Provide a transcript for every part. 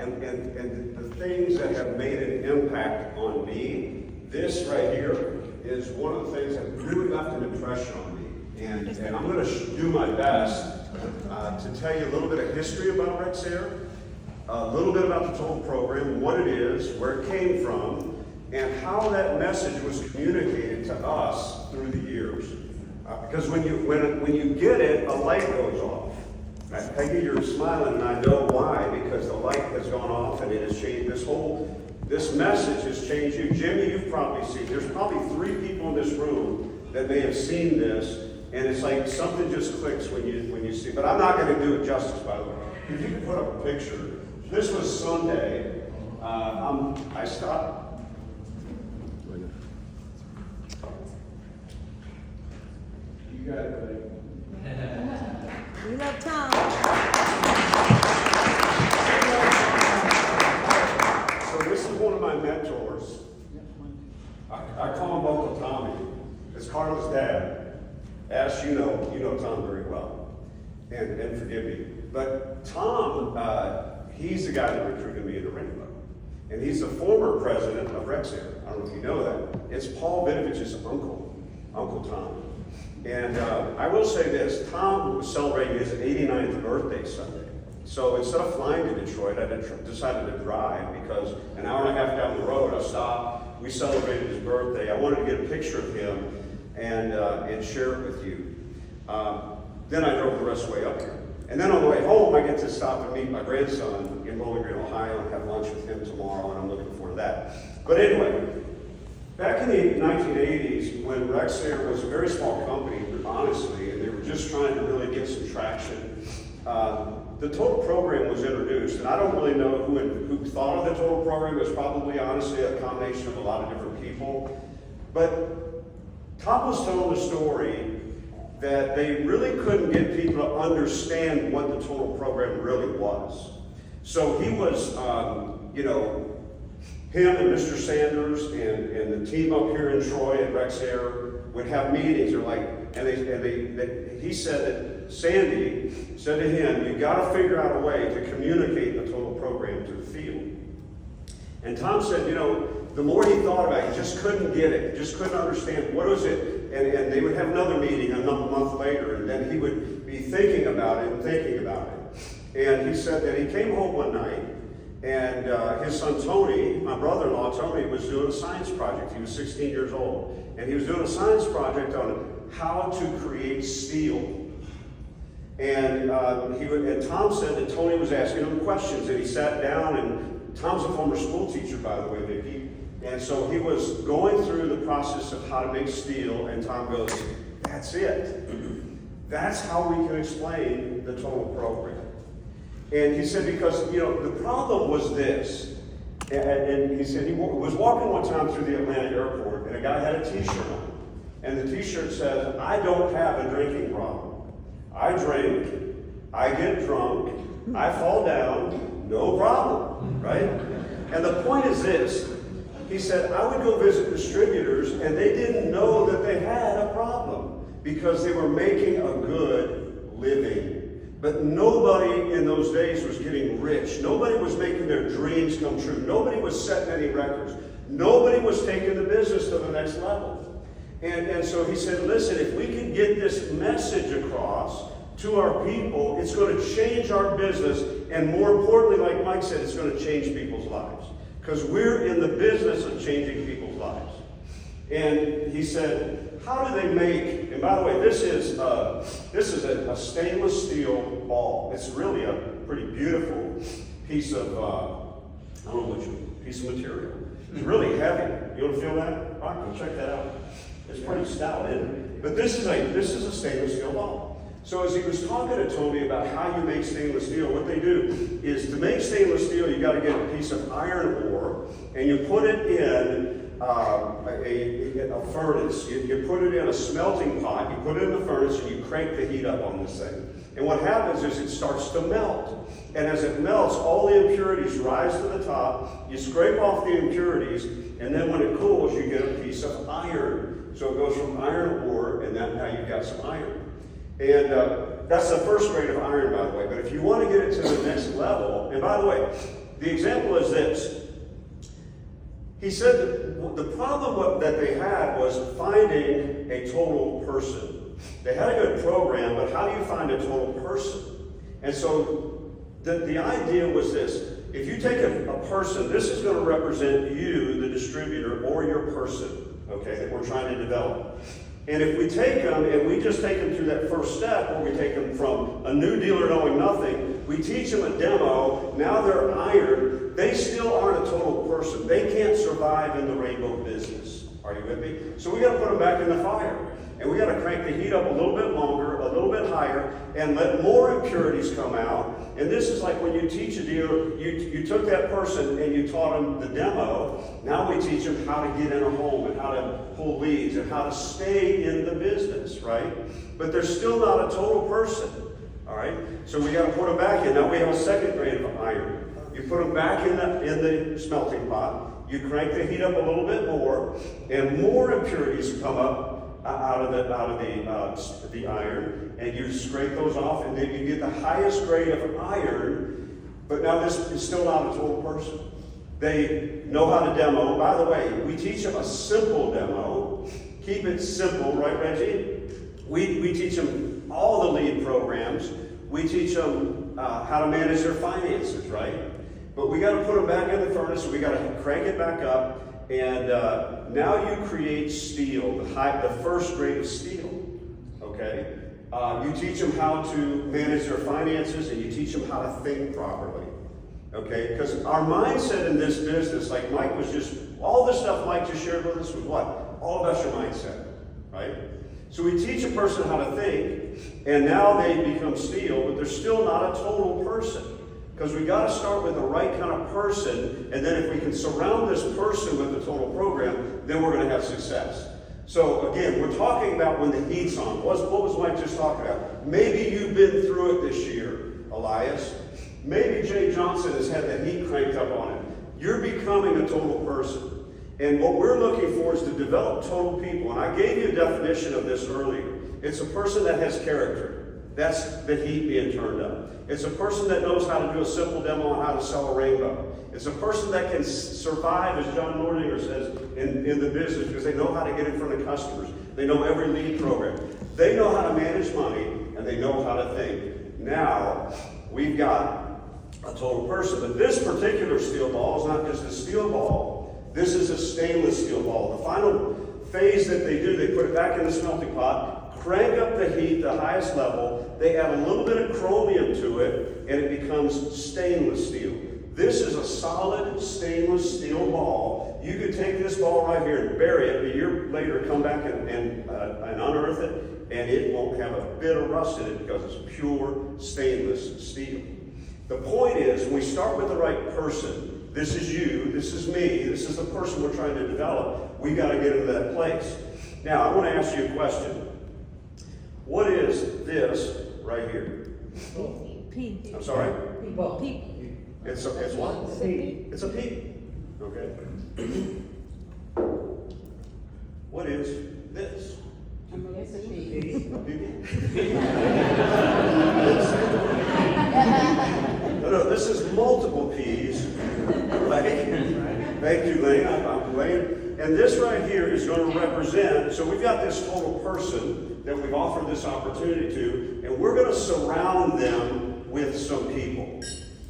and the things that have made an impact on me, this right here is one of the things that really left an impression on me. And I'm going to do my best to tell you a little bit of history about Rexair, a little bit about the total program, what it is, where it came from, and how that message was communicated to us through the years. Because when you get it, a light goes off. Peggy, you're smiling, and I know why, because the light has gone off and it has changed this message has changed you. Jimmy, you've probably seen, there's probably 3 people in this room that may have seen this, and it's like something just clicks when you see, but I'm not going to do it justice, by the way. If you can put up a picture. This was Sunday. I stopped. You got it, buddy. We love Tom. So this is one of my mentors. I call him Uncle Tommy. It's Carla's dad. As you know Tom very well. And forgive me. But Tom, he's the guy that recruited me into Rainbow. And he's the former president of Rexair. I don't know if you know that. It's Paul Vidovich's uncle, Uncle Tom. And I will say this, Tom was celebrating his 89th birthday Sunday. So instead of flying to Detroit, I decided to drive because an hour and a half down the road, I stopped. We celebrated his birthday. I wanted to get a picture of him and share it with you. Then I drove the rest of the way up here. And then on the way home, I get to stop and meet my grandson in Bowling Green, Ohio, and have lunch with him tomorrow, and I'm looking forward to that. But anyway, back in the 1980s, when Rexair was a very small company, honestly, and they were just trying to really get some traction, the total program was introduced. And I don't really know who thought of the total program. It was probably, honestly, a combination of a lot of different people. But Tom was telling the story that they really couldn't get people to understand what the total program really was. So he was, him and Mr. Sanders and the team up here in Troy at Rexair would have meetings. He said that Sandy said to him, "You got to figure out a way to communicate the total program to the field." And Tom said, the more he thought about it, he just couldn't get it, just couldn't understand what was it. And they would have another meeting a month later, and then he would be thinking about it and thinking about it. And he said that he came home one night, and his son Tony, my brother-in-law Tony, was doing a science project. He was 16 years old, and he was doing a science project on how to create steel. And Tom said that Tony was asking him questions, and he sat down, and Tom's a former school teacher, by the way, Vicki. And so he was going through the process of how to make steel, and Tom goes, "That's it. That's how we can explain the total program." And he said, because, the problem was this. And he said he was walking one time through the Atlanta airport, and a guy had a t-shirt on. And the t-shirt says, "I don't have a drinking problem. I drink, I get drunk, I fall down, no problem," right? And the point is this. He said, I would go visit distributors, and they didn't know that they had a problem because they were making a good living. But nobody in those days was getting rich. Nobody was making their dreams come true. Nobody was setting any records. Nobody was taking the business to the next level. And so he said, listen, if we can get this message across to our people, it's going to change our business. And more importantly, like Mike said, it's going to change people's lives. Because we're in the business of changing people's lives. And he said, how do they make, and by the way, this is a stainless steel ball. It's really a pretty beautiful piece of, piece of material. It's really heavy. You want to feel that? All right, go check that out. It's pretty stout, isn't it? But this is a stainless steel ball. So as he was talking to Tony about how you make stainless steel, what they do is to make stainless steel, you got to get a piece of iron ore, and you put it in a furnace. You put it in a smelting pot, you put it in the furnace, and you crank the heat up on this thing. And what happens is it starts to melt. And as it melts, all the impurities rise to the top. You scrape off the impurities, and then when it cools, you get a piece of iron. So it goes from iron ore, and now you've got some iron. And that's the first grade of iron, by the way. But if you want to get it to the next level, and by the way, The example is this. He said that the problem that they had was finding a total person. They had a good program, but how do you find a total person? And so the idea was this. If you take a person, this is going to represent you, the distributor, or your person, okay, that we're trying to develop. And if we take them and we just take them through that first step, where we take them from a new dealer knowing nothing, we teach them a demo, now they're iron, they still aren't a total person. They can't survive in the rainbow business. Are you with me? So we got to put them back in the fire. And we got to crank the heat up a little bit longer, a little bit higher, and let more impurities come out. And this is like when you teach a dealer, you took that person and you taught them the demo. Now we teach them how to get in a home and how to pull leads and how to stay in the business, right? But they're still not a total person, all right? So we got to put them back in. Now we have a second grade of iron. You put them back in the smelting pot. You crank the heat up a little bit more, and more impurities come up out of the iron, and you scrape those off, and then you get the highest grade of iron. But now this is still not a total person. They know how to demo. By the way, we teach them a simple demo. Keep it simple, right, Reggie? We teach them all the lead programs. We teach them how to manage their finances, right? But we got to put them back in the furnace. We got to crank it back up. And now you create steel, the first grade of steel, okay? You teach them how to manage their finances, and you teach them how to think properly, okay? Because our mindset in this business, like Mike was just, all the stuff Mike just shared with us was what? All about your mindset, right? So we teach a person how to think, and now they become steel, but they're still not a total person. Because we got to start with the right kind of person, and then if we can surround this person with a total program, then we're going to have success. So again, we're talking about when the heat's on. What was Mike just talking about? Maybe you've been through it this year, Elias. Maybe Jay Johnson has had the heat cranked up on him. You're becoming a total person. And what we're looking for is to develop total people. And I gave you a definition of this earlier. It's a person that has character. That's the heat being turned up. It's a person that knows how to do a simple demo on how to sell a rainbow. It's a person that can survive, as John Nordinger says, in the business because they know how to get in front of customers. They know every lead program. They know how to manage money, and they know how to think. Now, we've got a total person. But this particular steel ball is not just a steel ball. This is a stainless steel ball. The final phase that they do, they put it back in the smelting pot, crank up the heat, the highest level, they add a little bit of chromium to it, and it becomes stainless steel. This is a solid stainless steel ball. You could take this ball right here and bury it, a year later come back and unearth it, and it won't have a bit of rust in it because it's pure stainless steel. The point is, when we start with the right person, this is you, this is me, this is the person we're trying to develop, we got to get into that place. Now, I want to ask you a question. What is this right here? P. I'm sorry? P. It's what? P. It's a P. Okay. What is this? It's a P. No, this is multiple P's. Right? Thank you, Lane. I'm Lane. And this right here is going to represent, so we've got this total person that we've offered this opportunity to, and we're going to surround them with some people.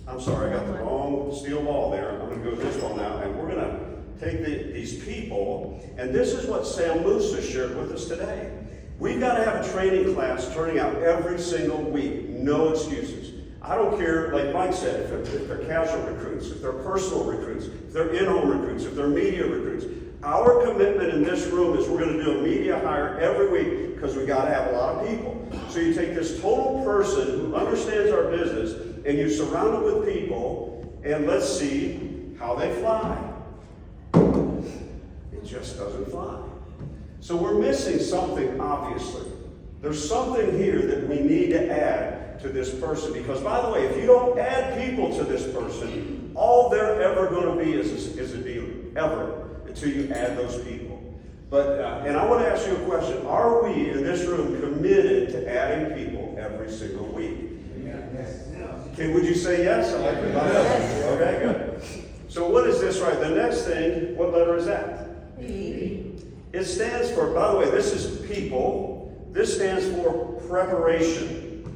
I'm sorry, I got the wrong steel ball there. I'm going to go this ball now, and we're going to take these people, and this is what Sam Musa shared with us today. We've got to have a training class turning out every single week, no excuses. I don't care, like Mike said, if they're casual recruits, if they're personal recruits, if they're in-home recruits, if they're media recruits. Our commitment in this room is we're going to do a media hire every week because we got to have a lot of people. So you take this total person who understands our business and you surround them with people, and let's see how they fly. It just doesn't fly. So we're missing something, obviously. There's something here that we need to add to this person, because by the way, if you don't add people to this person, all they're ever going to be is a dealer, ever, until you add those people. But and I want to ask you a question. Are we in this room committed to adding people every single week? Yes. Okay, would you say yes? Yes. Okay, good. So what is this right? The next thing, what letter is that? P. It stands for, by the way, this is people. This stands for preparation.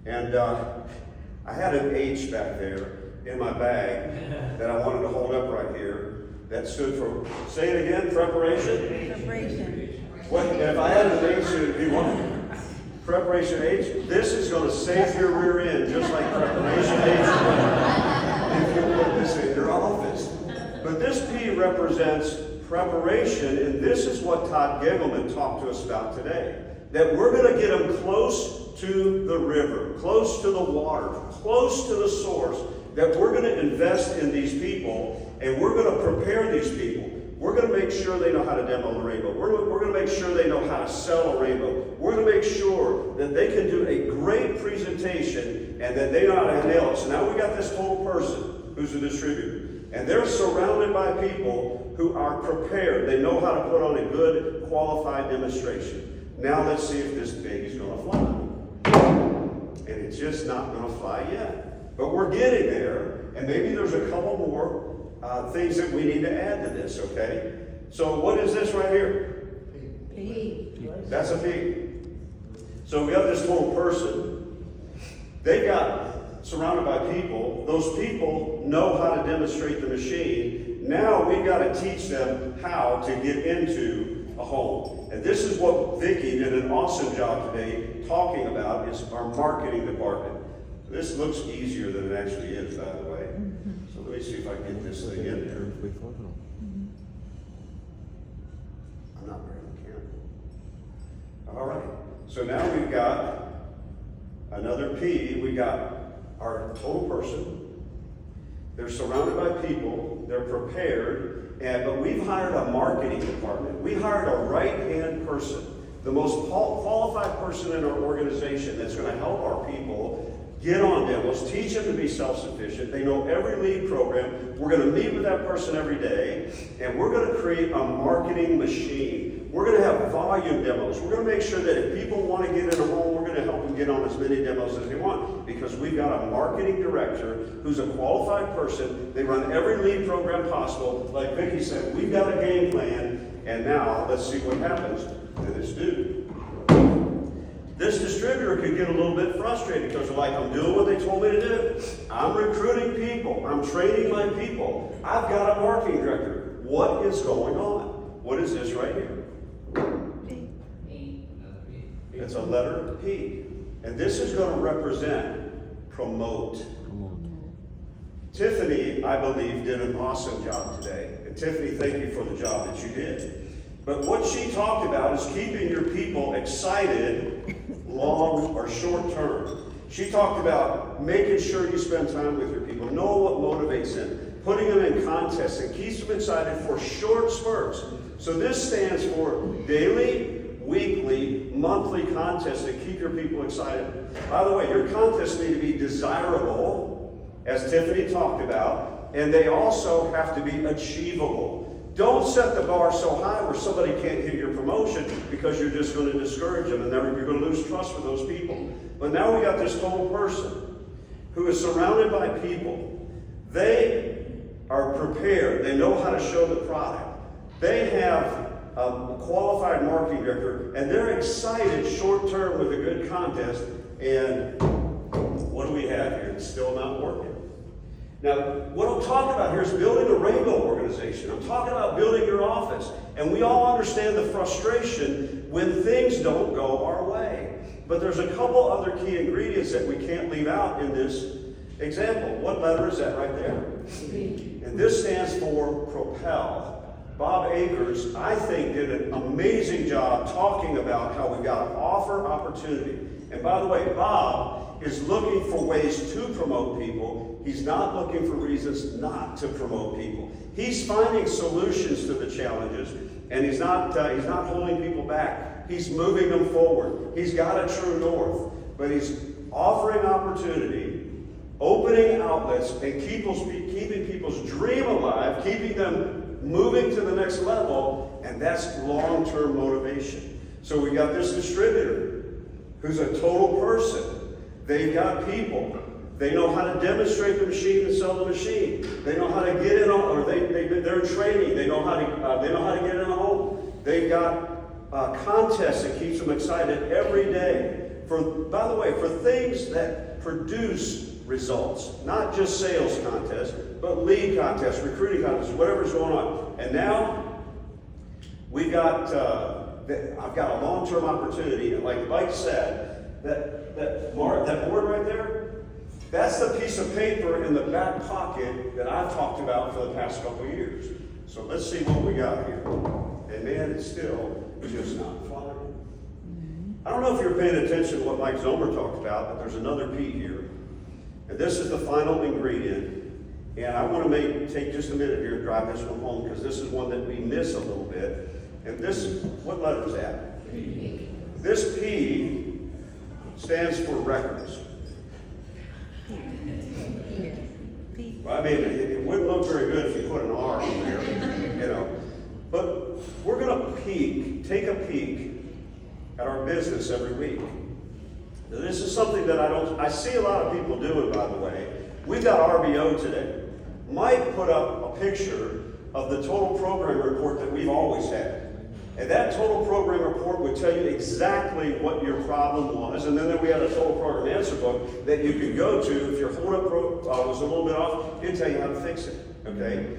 And I had an H back there in my bag that I wanted to hold up right here. That stood for, say it again, preparation? Preparation. What, if I had an H, it would be one. Preparation H. This is going to save your rear end, just like preparation H. If you put this in your office. But this P represents preparation, and this is what Todd Gegelman talked to us about today. That we're going to get them close to the river, close to the water, close to the source. That we're going to invest in these people, and we're going to prepare these people. We're going to make sure they know how to demo the rainbow. We're going to make sure they know how to sell a rainbow. We're going to make sure that they can do a great presentation and that they know how to nail it. So now we got this whole person who's a distributor. And they're surrounded by people who are prepared. They know how to put on a good, qualified demonstration. Now let's see if this baby's going to fly. And it's just not going to fly yet. But we're getting there, and maybe there's a couple more things that we need to add to this, okay? So what is this right here? P. That's a P. So we have this whole person. They got surrounded by people. Those people know how to demonstrate the machine. Now we've got to teach them how to get into a home. And this is what Vicki did an awesome job today talking about, is our marketing department. This looks easier than it actually is, by the way. So let me see if I can get this thing in there. I'm not very mechanical. All right. So now we've got another P. We got our total person. They're surrounded by people. They're prepared. But we've hired a marketing department. We hired a right-hand person, the most qualified person in our organization that's going to help our people get on demos, teach them to be self-sufficient. They know every lead program. We're going to meet with that person every day, and we're going to create a marketing machine. We're going to have volume demos. We're going to make sure that if people want to get in a home, we're going to help them get on as many demos as they want, because we've got a marketing director who's a qualified person. They run every lead program possible. Like Vicki said, we've got a game plan, and now let's see what happens to this dude. This distributor could get a little bit frustrated because they're like, I'm doing what they told me to do. I'm recruiting people. I'm training my people. I've got a marketing director. What is going on? What is this right here? P. It's a letter P. And this is going to represent promote. Tiffany, I believe, did an awesome job today. And Tiffany, thank you for the job that you did. But what she talked about is keeping your people excited long or short term. She talked about making sure you spend time with your people, know what motivates them, putting them in contests and keeps them excited for short spurts. So this stands for daily, weekly, monthly contests that keep your people excited. By the way, your contests need to be desirable, as Tiffany talked about, and they also have to be achievable. Don't set the bar so high where somebody can't hit your promotion, because you're just going to discourage them and you're going to lose trust with those people. But now we got this whole person who is surrounded by people. They are prepared. They know how to show the product. They have a qualified marketing director, and they're excited short term with a good contest. And what do we have here? It's still not working. Now, what I'm talking about here is building a rainbow organization. I'm talking about building your office. And we all understand the frustration when things don't go our way. But there's a couple other key ingredients that we can't leave out in this example. What letter is that right there? And this stands for propel. Bob Akers, I think, did an amazing job talking about how we've got to offer opportunity. And by the way, Bob is looking for ways to promote people. He's not looking for reasons not to promote people. He's finding solutions to the challenges, and he's not holding people back. He's moving them forward. He's got a true north, but he's offering opportunity, opening outlets, and keeping people's dream alive, keeping them moving to the next level, and that's long-term motivation. So we got this distributor who's a total person. They've got people. They know how to demonstrate the machine and sell the machine. They know how to get in on, or they're in training. They know how to get in a home. They've got contests that keeps them excited every day. By the way, for things that produce results, not just sales contests, but lead contests, recruiting contests, whatever's going on. And now we got, I've got a long-term opportunity, and like Mike said, that board right there, that's the piece of paper in the back pocket that I've talked about for the past couple of years. So let's see what we got here. And man, it's still just not flying. I don't know if you're paying attention to what Mike Zomer talked about, but there's another P here. And this is the final ingredient. And I want to take just a minute here and drive this one home, because this is one that we miss a little bit. And this, what letter is that? P. This P stands for records. Well, I mean, it wouldn't look very good if you put an R in there, you know. But we're going to take a peek at our business every week. Now, this is something that I see a lot of people doing, by the way. We've got RBO today. Mike put up a picture of the total program report that we've always had. And that total program report would tell you exactly what your problem was. And then we had a total program answer book that you could go to if your hold-up was a little bit off. It'd tell you how to fix it, okay?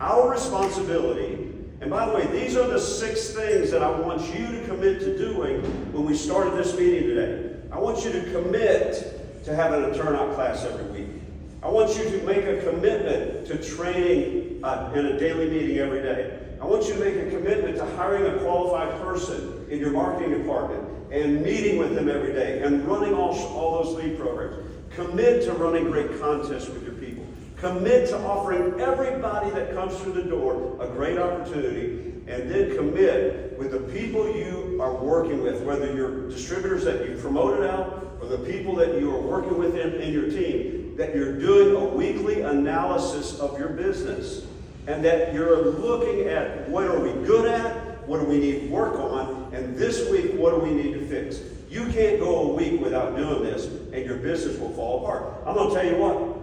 Our responsibility, and by the way, these are the 6 things that I want you to commit to doing when we started this meeting today. I want you to commit to having a turnout class every week. I want you to make a commitment to training in a daily meeting every day. I want you to make a commitment to hiring a qualified person in your marketing department and meeting with them every day and running all those lead programs. Commit to running great contests with your people. Commit to offering everybody that comes through the door a great opportunity, and then commit with the people you are working with, whether you're distributors that you promoted out or the people that you are working with in your team, that you're doing a weekly analysis of your business. And that you're looking at what are we good at, what do we need work on, and this week, what do we need to fix? You can't go a week without doing this, and your business will fall apart. I'm going to tell you what,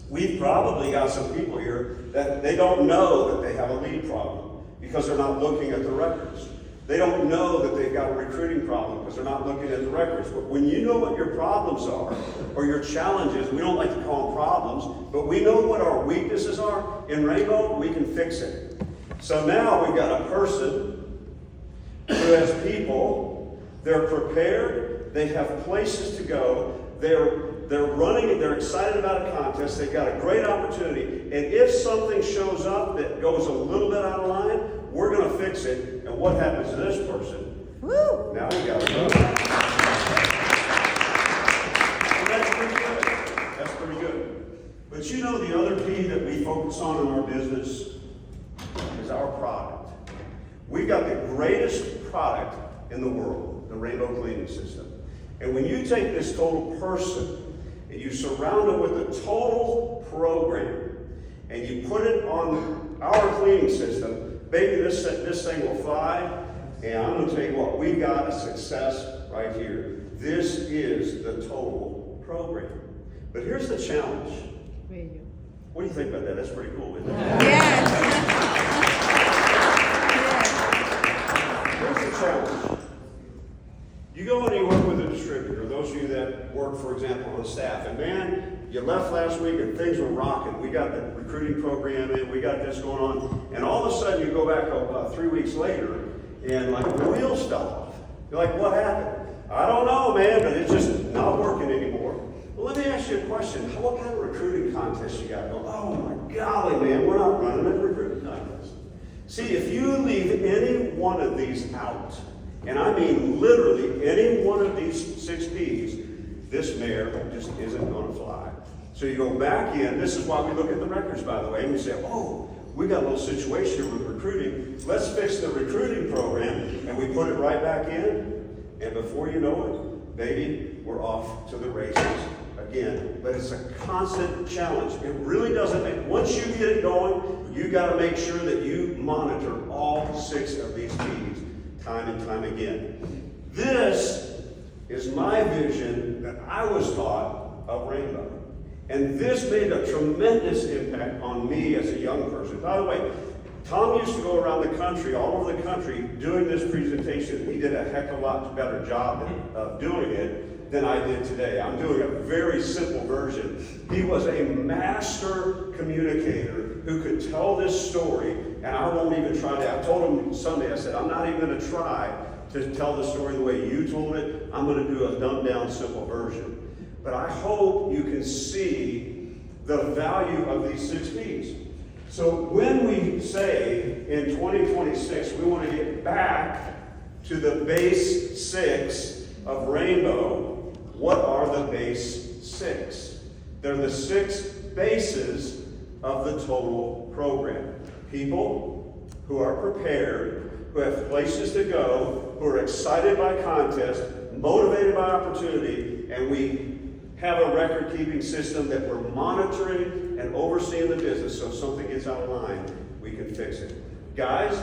we've probably got some people here that they don't know that they have a lead problem because they're not looking at the records. They don't know that they've got a recruiting problem because they're not looking at the records. But when you know what your problems are, or your challenges, we don't like to call them problems, but we know what our weaknesses are, in Rainbow, we can fix it. So now we've got a person who has people, they're prepared, they have places to go, they're running, they're excited about a contest, they've got a great opportunity, and if something shows up that goes a little bit out of line, we're going to fix it. And what happens to this person? Woo! Now we got to go. And that's pretty good. That's pretty good. But you know, the other P that we focus on in our business is our product. We've got the greatest product in the world, the Rainbow Cleaning System. And when you take this total person and you surround it with a total program and you put it on our cleaning system, baby, this thing will fly. And I'm going to tell you what, we've got a success right here. This is the total program. But here's the challenge. What do you think about that? That's pretty cool, isn't it? Yes. Here's the challenge. You go and you work with a distributor, those of you that work, for example, on staff, and man, you left last week and things were rocking. We got the recruiting program in, we got this going on, and all of a sudden you go back 3 weeks later and like the wheels fell off. You're like, what happened? I don't know, man, but it's just not working anymore. Well, let me ask you a question. What kind of recruiting contest you got going? Oh my golly, man, we're not running a recruiting contest. See, if you leave any one of these out, and I mean literally any one of these 6 P's, this mare just isn't going to fly. So you go back in, this is why we look at the records, by the way, and we say, oh, we got a little situation here with recruiting. Let's fix the recruiting program, and we put it right back in, and before you know it, baby, we're off to the races again. But it's a constant challenge. It really doesn't make, once you get it going, you got to make sure that you monitor all 6 of these P's time and time again. This is my vision that I was taught of Rainbow. And this made a tremendous impact on me as a young person. By the way, Tom used to go around the country, all over the country, doing this presentation. He did a heck of a lot better job of doing it than I did today. I'm doing a very simple version. He was a master communicator who could tell this story, and I won't even try to. I told him Sunday, I said, I'm not even going to try to tell the story the way you told it. I'm going to do a dumbed-down, simple version. But I hope you can see the value of these 6 P's. So when we say in 2026 we want to get back to the base 6 of Rainbow, what are the base 6? They're the 6 bases of the total program. People who are prepared, who have places to go, who are excited by contest, motivated by opportunity, and we have a record-keeping system that we're monitoring and overseeing the business, so if something gets out of line, we can fix it. Guys,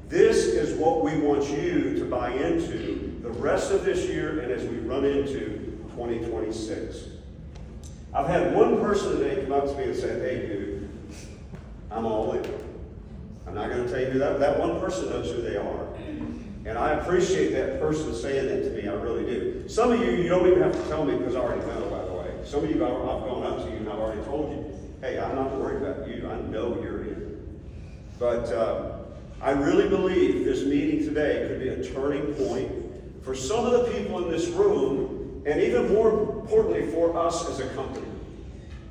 this is what we want you to buy into the rest of this year and as we run into 2026. I've had one person today come up to me and say, hey dude, I'm all in. I'm not going to tell you who that one person knows who they are. And I appreciate that person saying that to me, I really do. Some of you, you don't even have to tell me because I already know, by the way. Some of you, I've gone up to you and I've already told you, hey, I'm not worried about you. I know you're in. But I really believe this meeting today could be a turning point for some of the people in this room, and even more importantly for us as a company.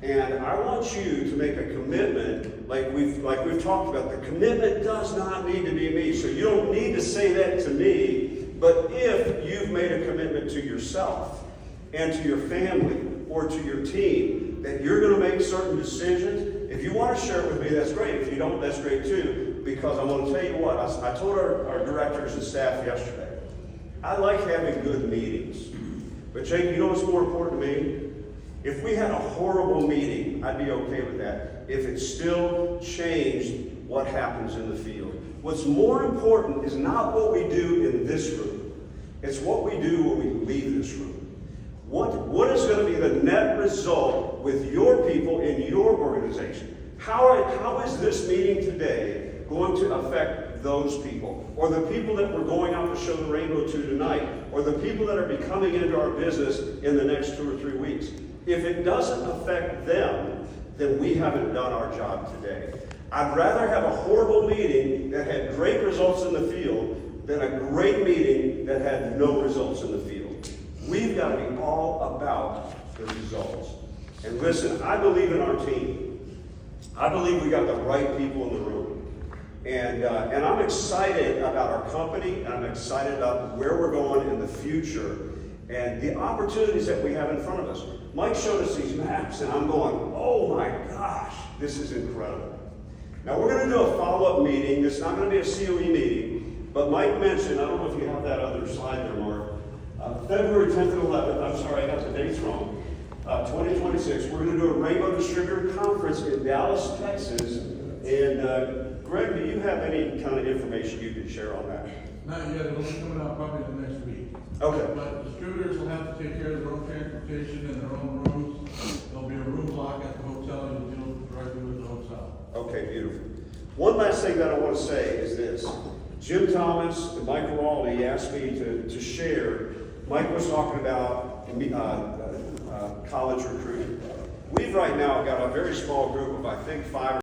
And I want you to make a commitment, like we've talked about. The commitment does not need to be me, so you don't need to say that to me. But if you've made a commitment to yourself and to your family or to your team that you're going to make certain decisions, if you want to share it with me, that's great. If you don't, that's great too. Because I'm going to tell you what, I told our directors and staff yesterday, I like having good meetings. But Jake, you know what's more important to me? If we had a horrible meeting, I'd be okay with that. If it still changed what happens in the field. What's more important is not what we do in this room. It's what we do when we leave this room. What is going to be the net result with your people in your organization? How is this meeting today going to affect those people? Or the people that we're going out to show the rainbow to tonight? Or the people that are coming into our business in the next 2 or 3 weeks? If it doesn't affect them, then we haven't done our job today. I'd rather have a horrible meeting that had great results in the field than a great meeting that had no results in the field. We've got to be all about the results. And listen, I believe in our team. I believe we got the right people in the room. And I'm excited about our company, and I'm excited about where we're going in the future and the opportunities that we have in front of us. Mike showed us these maps, and I'm going, oh my gosh, this is incredible. Now we're going to do a follow-up meeting. It's not going to be a COE meeting, but Mike mentioned, I don't know if you have that other slide there, Mark, February 10th and 11th, I'm sorry, I got the dates wrong, 2026, we're going to do a Rainbow Distributor Conference in Dallas, Texas. And Greg, do you have any kind of information you can share on that? Not yet, it'll be coming out probably the next week. Okay. But distributors will have to take care of their own transportation and their own rooms. There'll be a room block at the hotel, and you'll deal directly with the hotel. Okay, beautiful. One last thing that I want to say is this. Jim Thomas and Mike Rawley asked me to share. Mike was talking about college recruiting. We've right now got a very small group of, I think, 5